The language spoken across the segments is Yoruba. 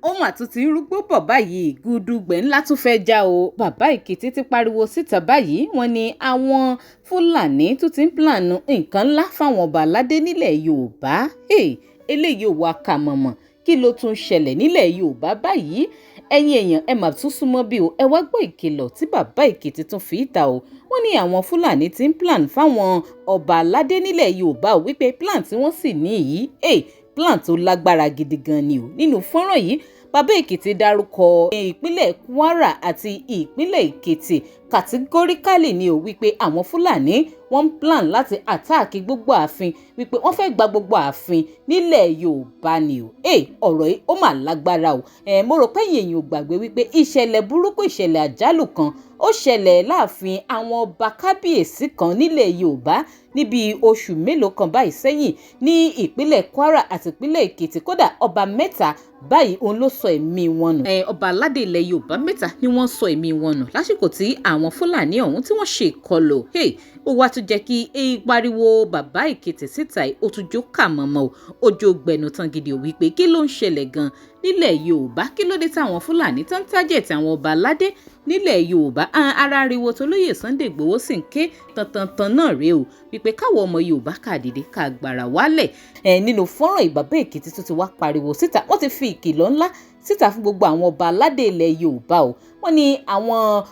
ó mà tún ti ń rúgbó bọ̀ báyìí gúdúgbẹ̀ ńlá tún fẹ́ já o. Bàbá Èkìtì ti pariwo síta báyìí wọ́n ní àwọn Fúlàní tún ti ń plànù nǹkan ńlá fáwọn ọba aládé nílẹ̀ Yorùbá. Eléyìí ò wá kà mọ̀mọ̀ kí ló tún ṣẹlẹ̀ nílẹ̀ Yorùbá báyìí? Ẹ̀yin èèyàn ẹ mà tún súnmọ́ bí o, ẹ wá gbọ́ ìkìlọ̀ tí bàbá Èkìtì tún fi ìta o. Wọ́n ní àwọn Fúlàní ti ń plan fáwọn ọba aládé nílẹ̀ Yorùbá o, wípé plan tí wọ́n sì ní yìí plan tó lágbára gidi gan ni o. Nínú fọ́nrán yìí bàbá Èkìtì dárúkọ ìpínlẹ̀ Kwara àti ìpínlẹ̀ Èkìtì kàtígóríkálì ni o, wípé àwọn Fúlàní wọ́n ń plan láti àtáàkì gbogbo ààfin, wípé wọ́n fẹ́ gba gbogbo ààfin nílẹ̀ Yorùbá ni o. Ọ̀rọ̀ yìí ó mà lágbára o. Mo rò pé èèyàn ò gbàgbé wípé ìṣẹ̀lẹ̀ burúkú ìṣẹ̀lẹ̀ àjálù kan ó ṣẹlẹ̀ láàfin àwọn ọba kábíyèsí kan nílẹ̀ Yorùbá níbi oṣù mélòó kan báyìí sẹ́yìn ní ìpínlẹ̀ Kwara àti ìpínlẹ̀ Èkìtì. Kódà ọba mẹ́ta báyìí òun ló sọ ẹ̀mí wọn nù. Ọba aládé ilẹ̀ Yorùbá mẹ́ta ni wọ́n sọ ẹ̀mí wọn nù lásìkò tí àwọn Fúlàní ọ̀hún tí wọ́n ṣe ìkọlù. Ó wá tún jẹ́ kí pariwo bàbá Èkìtì síta ó tún jó kà mọ́mọ́ o. Ojú gbẹnu tán gidi ò wípé kí ló ń ṣẹlẹ̀ gan nílẹ̀ Yorùbá, kí ló dé táwọn Fúlàní tán tájẹ̀tì àwọn ọba aládé nílẹ̀ Yorùbá. Ara ariwo tó lóyè Sunday Igboho sì ń ké tantantan náà rèé o, wípé káwọn ọmọ Yorùbá ká dìde ká gbàrà wálẹ̀. Nínú fọ́nrán bàbá Èkìtì tó ti wá pariwo síta, wọ́n ti fi ìkìlọ̀ ńlá síta fún gbogbo àwọn ọba aládé ilẹ̀ Yorùbá o. Wọ́n ní àwọn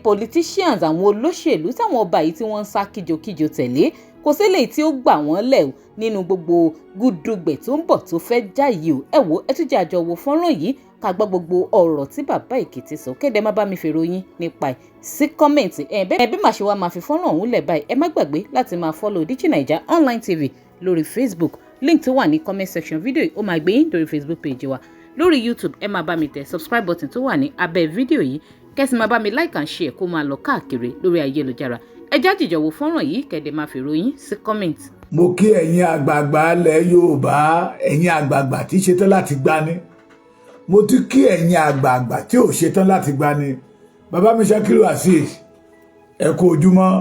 politicians, àwọn olóṣèlú táwọn ọba yìí tí wọ́n ń sá kíjokíjo tẹ̀lé, kò sílẹ̀ tí ó gbà wọ́n lẹ̀ o nínú gbogbo gúdúgbẹ̀ tó ń bọ̀ tó fẹ́ já yìí o. Ẹ wo ẹ tún jẹ́ àjọ wo fọ́nrán yìí ká gbọ́ gbogbo ọ̀rọ̀ tí bàbá Èkìtì sọ. Kéde má bá mi fèrò yín nípa ẹ̀ sí kọ́mẹ̀ntì. Bí màá ṣe wá máa fi fọ́nrán ọ̀hún lẹ̀ báyìí, ẹ má gbàgbé láti máa follow Digi Naija Online TV lórí Facebook. Link tó wà ní comment section fídíò yìí ó máa gbé yín lórí Facebook page wa. Lórí YouTube ẹ máa bá mi tẹ subscribe button tó wà ní abẹ́ fídíò yìí, kẹ́sì máa bá mi like and share kó máa lọ káàkiri lórí ayélujára. Ẹ já jìjọ wo fọ́nrán yìí kẹ́dẹ̀ máa fèrò yín sí comment. Mo kí ẹ̀yin àgbààgbà ilẹ̀ Yorùbá, ẹ̀yin àgbààgbà tí ṣetán láti gbani. Mo tún kí ẹ̀yin àgbààgbà tí ò ṣetán láti gbani. Bàbá mi Ṣakiru Azeez, ẹ kú ojúmọ́.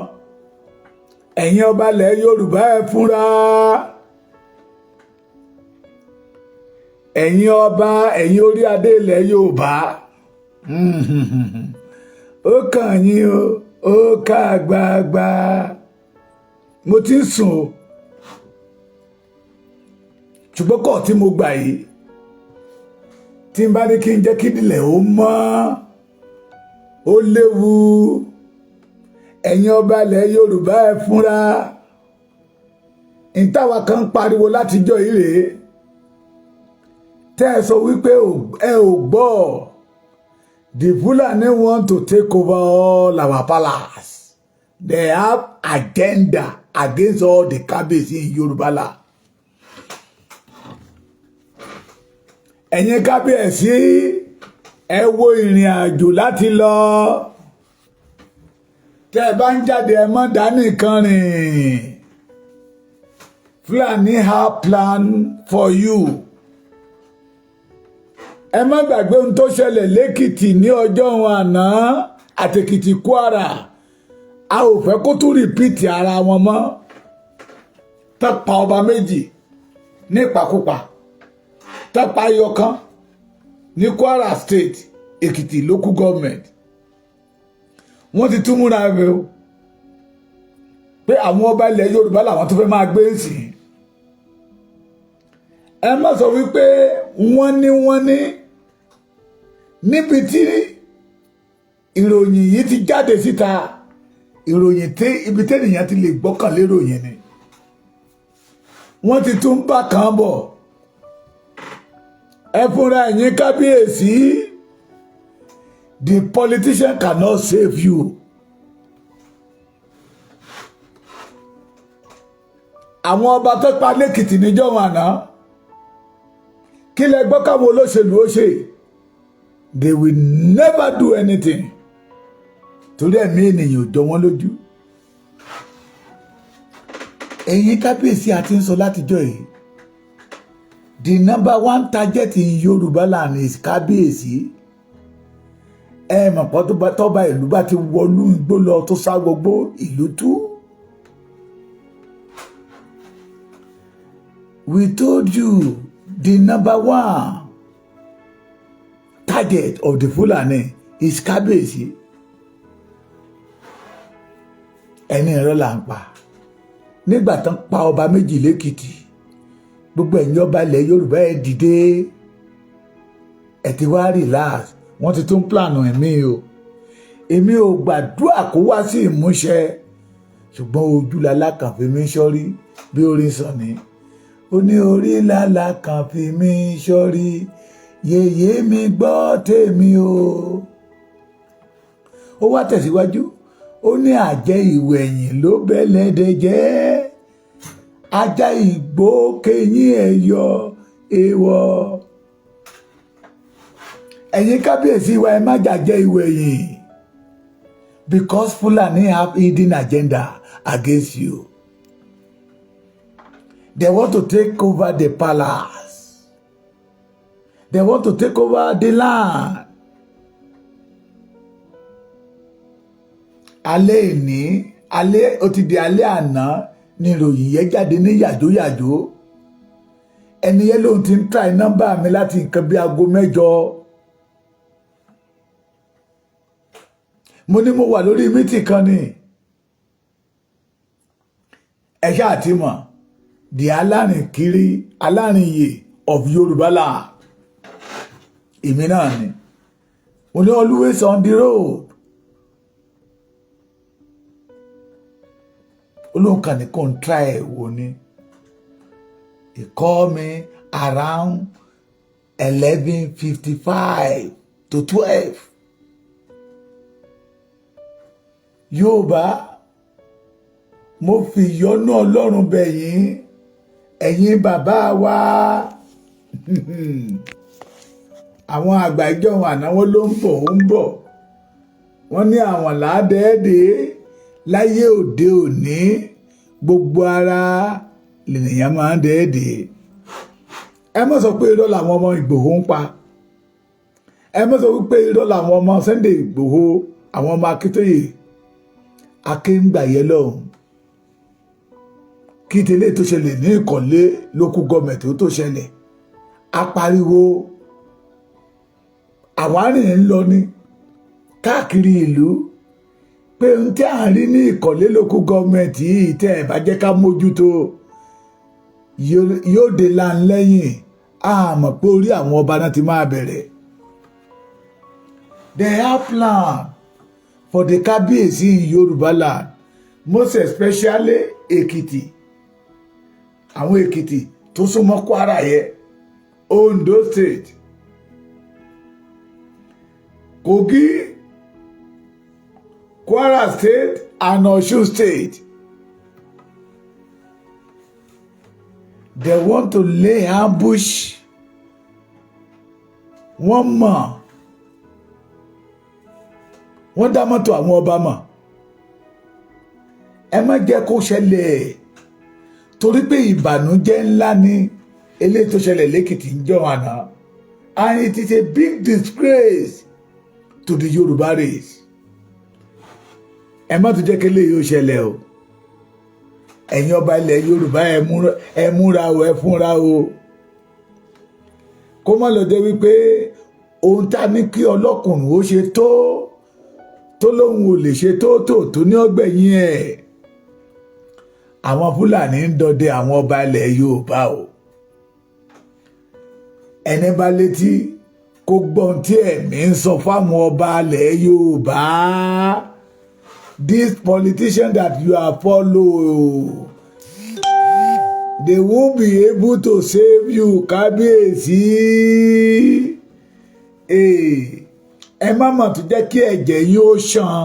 Ẹ̀yin ọba ilẹ̀ Yorùbá ẹ fúnra. Ẹ̀yin ọba, ẹ̀yin orí adé ilẹ̀ Yorùbá. Ó kàn yín o, ó ká àgbààgbà. Mo ti ń sùn o. Ṣùgbọ́n kọ́ tí mo gbà yìí, tí n bá ní kí n jẹ́ kí ìdílé ó mọ́, ó léwu. Ẹ̀yin ọba ilẹ̀ Yorùbá ẹ fúnra. Ìtawà kan pariwo látijọ́ yìí rèé. Tẹ́ ẹ sọ wípé ẹ ò gbọ́. The Fulani want to take over all our palace. They have agenda against all the kábíyèsí in Yorùbá land. Ẹ̀yin kábíyèsí ẹ wo ìrìn àjò láti lọ. Tẹ́ ẹ bá ń jáde ẹ má dá nìkan rìn. Fulani have plan for you. Ẹ má gbàgbé ohun tó ṣẹlẹ̀ lẹ́kìtì ní ọjọ́ wọn àná àtèkìtì Kwara. A ò fẹ́ kó tún rìpíìtì ara wọn mọ́. Tán pa ọba méjì ní ìpakúpa. Tán pa ayọ̀kan ní Kwara State, Èkìtì local government. Wọ́n ti tún múra rẹ̀ o pé àwọn ọba ilẹ̀ Yorùbá làwọn tó fẹ́ máa gbé sí. Ẹ má sọ wípé wọ́n ní níbi tí ìròyìn yìí ti jáde síta, ìròyìn tí ibi tẹ́nìyàn ti lè gbọ́kànlé ìròyìn ni. Wọ́n ti tún bá kan bọ̀. Ẹ fúnra ẹ̀yin kábíyèsí. The politician cannot save you. Àwọn ọba tó pa lẹ́kìtì níjọ́ wọn àná, kí lẹ gbọ́ káwọn olóṣèlú ó ṣe? They will never do anything. Torí ẹ̀mí ènìyàn ò jọ wọ́n lójú. Ẹ̀yin kábíyèsí àti ń sọ látijọ́ yìí. The number one target in Yorùbá land is kábíyèsí. Ẹ mọ̀ pọ́ tọ́ba ìlú bá ti wọlú igbó lọ tó sá gbogbo ìlú tú. We told you the number one target of the Fulani is Kábíyèsí. Ẹni ìrọ́ là ń pa. Nígbà tán pa ọba méjì lẹ́kìtì, gbogbo ẹ̀yin ọba ilẹ̀ Yorùbá ẹ dìde. Ẹ ti wá relax, wọ́n ti tún plànù ẹ̀mí o. Èmi ò gbàdúrà kó wá sí ìmúṣẹ, ṣùgbọ́n ojú làlá kan fi mí ṣọ́rí bí orin sọ ni. Ó ní orí làlá kan fi mí ṣọ́rí, yèyé mi gbọ́ tèmi o. Ó wá tẹ̀síwájú, ó ní àjẹ́ ìwẹ̀yìn ló bẹ́lẹ́dẹ̀ jẹ́, ajá ìgbó kẹyìn ẹ̀yọ èèwọ̀. Ẹ̀yin Kábíyèsí wa ẹ má jàjẹ́ ìwẹ̀yìn, because Fulani have hidden agenda against you. They want to take over the palace. They want to take over the land. Alẹ́ ìní, alẹ́ ó ti di alẹ́ àná ni ìròyìn yẹn jáde ní yàjóyàjó. Ẹni yẹn ló ti ń try nọ́mbà mi láti nǹkan bí aago 8. Mo ní mo wà lórí mítì kan ni. Ẹ ṣáà ti mọ̀, the alárìnkiri alárìnyè of Yorùbá land. Èmi náà ni. Mo ní always on the road. Olóǹkà ní kò ń try ẹ̀ wò ni. He called me around 11:55 to 12. Yorùbá, mo fi ìyọ́nú Ọlọ́run bẹ̀ yín, ẹ̀yin bàbá wa. Àwọn àgbà ìjọ àná wọn ló ń bọ̀. Wọ́n ní àwọn làádẹ́ẹ̀dẹ́ láyé òde òní, gbogbo ara lènìyàn máa ń dẹ́ẹ̀dẹ́. Ẹ má sọ pé irọ́ làwọn ọmọ Ìgbòho ń pa. Ẹ má sọ pé irọ́ làwọn ọmọ Sunday Ìgbòho, àwọn ọmọ Akíntóyè akéńgbàyẹ lọ́hùn. Kí tẹ́lẹ̀ tó ṣẹlẹ̀ ní Ìkọ̀lé local government tó ṣẹlẹ̀, apariwo àwárí ń lọ ní káàkiri ìlú pé ohun tí à ń rí ní Ìkọ̀lé local government yìí tẹ́ ẹ̀ bá jẹ́ ká mójútó yóò dé láńlẹ́yìn. Àmọ́ pé orí àwọn ọba náà ti máa bẹ̀rẹ̀. They have plan for the Kábíyèsí in Yorùbá land, most especially Èkìtì. Àwọn Èkìtì tó súnmọ́ Kwara yẹ, Ondo state, Kogi, Kwara state and Ọ̀ṣun state. They want to lay ambush. Wọ́n mọ̀. Wọ́n dá mọ́tò àwọn ọba mọ̀. Ẹ má jẹ́ kó ṣẹlẹ̀, torí pé ìbànújẹ́ ńlá ni eléyìí tó ṣẹlẹ̀ lẹ́kìtì ń jọ àná. And it is a big disgrace to the Yorùbá race. Ẹ má tún jẹ́ kí eléyìí ó ṣẹlẹ̀ o. Ẹ̀yin ọba ilẹ̀ Yorùbá ẹ múra o, ẹ fúnra o. Kó má lọ jẹ́ wípé ohun tá ní kí ọlọ́kùnrin ó ṣe tó lóhun ò lè ṣe tó ní ọgbẹ̀yìn ẹ̀. Àwọn Fúlàní ń dọdẹ àwọn ọba ilẹ̀ Yorùbá o. Ẹni bá létí kó gbọ́n tí ẹ̀mí ń sọ fáwọn ọba ilẹ̀ Yorùbá. These politicians that you are follow, they won't be able to save you, Kábíyèsí. Ẹ má mà tún jẹ́ kí ẹ̀jẹ̀ yín ó ṣàn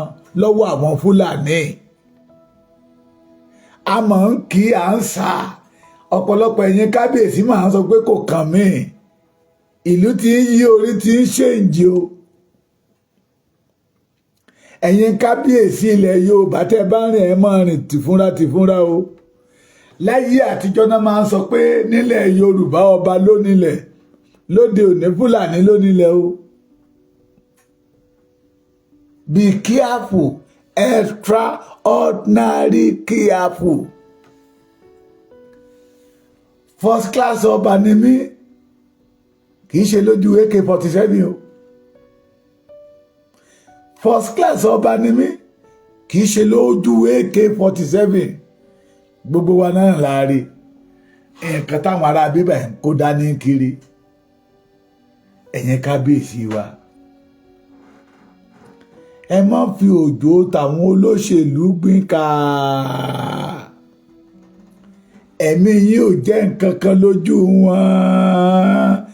lọ́wọ́ àwọn Fúlàní. A mọ̀ ń kí à ń sà. Ọ̀pọ̀lọpọ̀ ẹ̀yin Kábíyèsí máa ń sọ pé kò kàn mí. Ìlú tí ń yí orí tí ń ṣèǹjì o. Ẹ̀yin Kábíyèsí ilẹ̀ Yorùbá tẹ́ bá rìn ẹ máa rìn tìfúnra o. Láyé àtijọ́ náà máa ń sọ pé nílẹ̀ Yorùbá ọba ló nílẹ̀, lóde òní Fúlàní ló nílẹ̀ o. Be careful, extraordinary careful. First class ọba ni mí, kì í ṣe lójú AK-47 o. first class ọba ni mí kì í ṣe lójú AK-47 gbogbo wa náà láàrin nǹkan táwọn ará bíbẹ̀ ń kó dání kiri ẹ̀yin kábíyèsí wa ẹ má fi òjò tàwọn olóṣèlú gbìn ká ẹ̀mí yìí ò jẹ́ nǹkan kan lójú wọn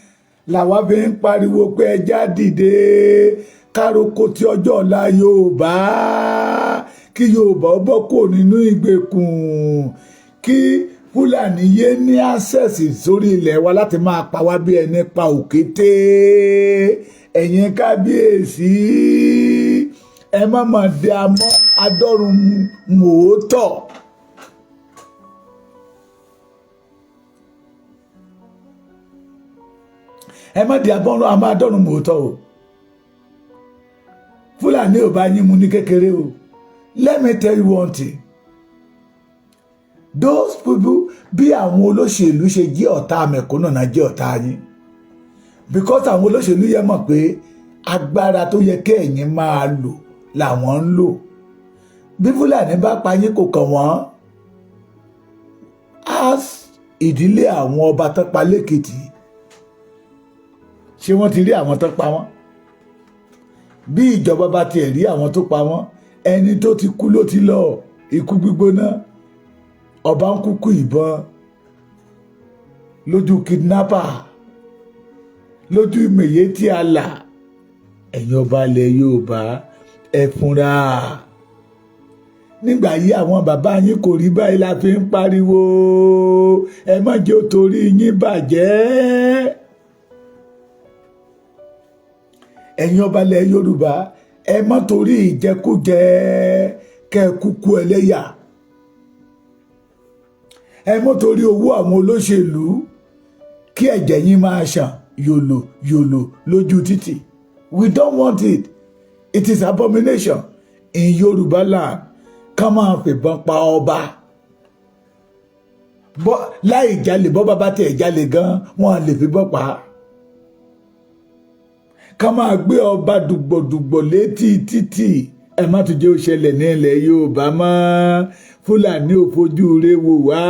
làwa fi ń pariwo pé ẹja dìde károkò tí ọjọ́ ọ̀la Yorùbá kí Yorùbá ó bọ́ kúrò nínú ìgbèkùn kí Fúlàní yé ní access sórí ilẹ̀ wa láti máa pa wá bí ẹni pa òkété ẹ̀yin kábíyèsí ẹ má mà dé amọ́ adọ́run mòótọ́ ẹ má di abọ́rún àmọ́ adọ́run mòótọ́ o Fúlàní ò bá yín mu ní kékeré o let me tell you one thing those people bí àwọn olóṣèlú ṣe jẹ́ ọ̀tá mẹ̀kúnnù náà jẹ́ ọ̀tá yín because àwọn olóṣèlú yẹ mọ̀ pé agbára tó yẹ kí ẹ̀yin máa lò làwọn ń lò bí Fúlàní bá pa yín kò kàn wọ́n as ìdílé àwọn ọba tó pa lẹ́kìtì ṣé wọ́n ti rí àwọn tó pa wọ́n bí ìjọba bá tiẹ̀ rí àwọn tó pa wọ́n ẹni tó ti kú ló ti lọ ikú gbígbóná ọba ń kúkú ìbọn lójú kidnapper lójú ìmẹ̀yẹ tí a là ẹ̀yin ọba ilẹ̀ Yorùbá ẹ fúnra nígbà yí àwọn bàbá yín kò rí báyìí la fi ń pariwo ẹ má jẹ́ ó torí yín bàjẹ́ ẹ̀yin ọba ilẹ̀ Yorùbá ẹ má torí ìjẹkújẹ kẹ́ kúkú ẹlẹ́yà ẹ má torí owó àwọn olóṣèlú kí ẹ̀jẹ̀ yín máa ṣàn yòlò yòlò lójú títì we don't want it it is abomination in Yorùbá land ká máa fìbọn pa ọba láì jalè bọ́ bàbá tẹ̀ jalè gan wọn lè fìbọn pa á ká máa gbé ọba dùgbọ̀dùgbọ̀ létí títì ẹ má tún jẹ́ ó ṣẹlẹ̀ ní ilẹ̀ Yorùbá mọ́ Fúlàní ò fojú rẹ̀ wò wá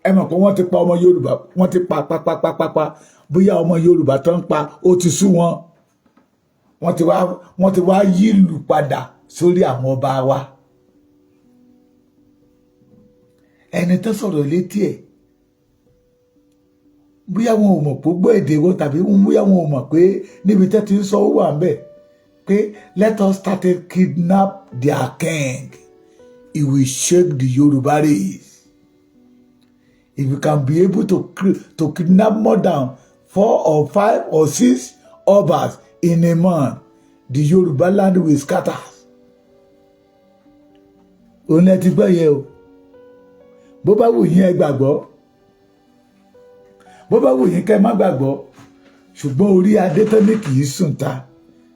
ẹ mọ̀ pé wọ́n ti pa ọmọ Yorùbá wọ́n ti pa pápápápá bóyá ọmọ Yorùbá tó ń pa ó ti sú wọn wọ́n ti wá yí ìlú padà sórí àwọn ọba wa ẹni tó sọ̀rọ̀ létí ẹ̀ bóyá wọn ò mọ̀ pé ó gbọ́ èdè wọn tàbí bóyá wọn ò mọ̀ pé níbi tẹ́ ti ń sọ ó wà ń bẹ̀ pé let us start to kidnap their king it will shake the Yoruba race if you can be able to kidnap more than 4 or 5 or 6 obas in a month the Yoruba land will scatter òun ẹ ti gbọ́ yẹ o bó bá wù yín ẹ gbàgbọ́ bó bá wù yín kẹ́ má gbàgbọ́ ṣùgbọ́n orí adé tán ní kì í sùn ta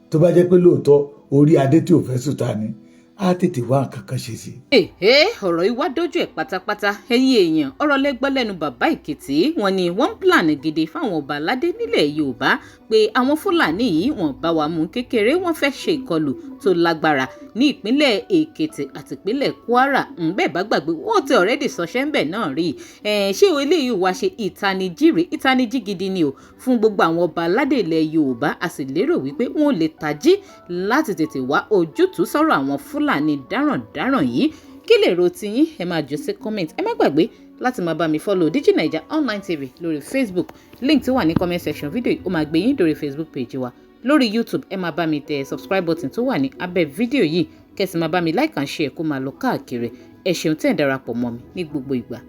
tó bá jẹ́ pé lóòótọ́ orí adé tí ò fẹ́ sùn ta ni á tètè wá nǹkan kan ṣe sí. ọ̀rọ̀ yìí wá dójú ẹ̀ pátápátá ẹ̀yin èèyàn ọ̀rọ̀ lẹ́gbọ́ lẹ́nu bàbá Èkìtì wọn ni wọ́n ń plan gidi fáwọn ọba aládé nílẹ̀ Yorùbá pé àwọn Fúlàní yìí wọ́n bá wa mú kékeré wọ́n fẹ́ ṣe ìkọlù tó lágbára ní ìpínlẹ̀ Èkìtì àti ìpínlẹ̀ Kwara bẹ́ẹ̀ bá gbàgbé wọ́n ti already sọṣẹ́ ń bẹ̀ náà rí ṣé eléyìí wá ṣe ìtanijí gidi ni o fún gbogbo àwọn ọba aládé ilẹ̀ Yorùbá a sì lérò wípé wọn ò lè tají láti tètè wá ojútùú sọ̀rọ̀ àwọn Fúlàní dáràndáràn yìí kí lè ro tiyín ẹ máa jù sí comment ẹ má gbàgbé láti máa bá mi follow DigiNaija online TV lórí Facebook link tó wà ní comment section fídíò yìí ó máa gbé yín dórí Facebook page wa lórí YouTube ẹ máa bá mi tẹ subscribe button tó wà ní abẹ́ fídíò yìí kẹ́sì máa bá mi like and share kó máa lọ káàkiri ẹ ṣeun tẹ́ ẹ̀ darapọ̀ mọ́ mi ní gbogbo ìgbà.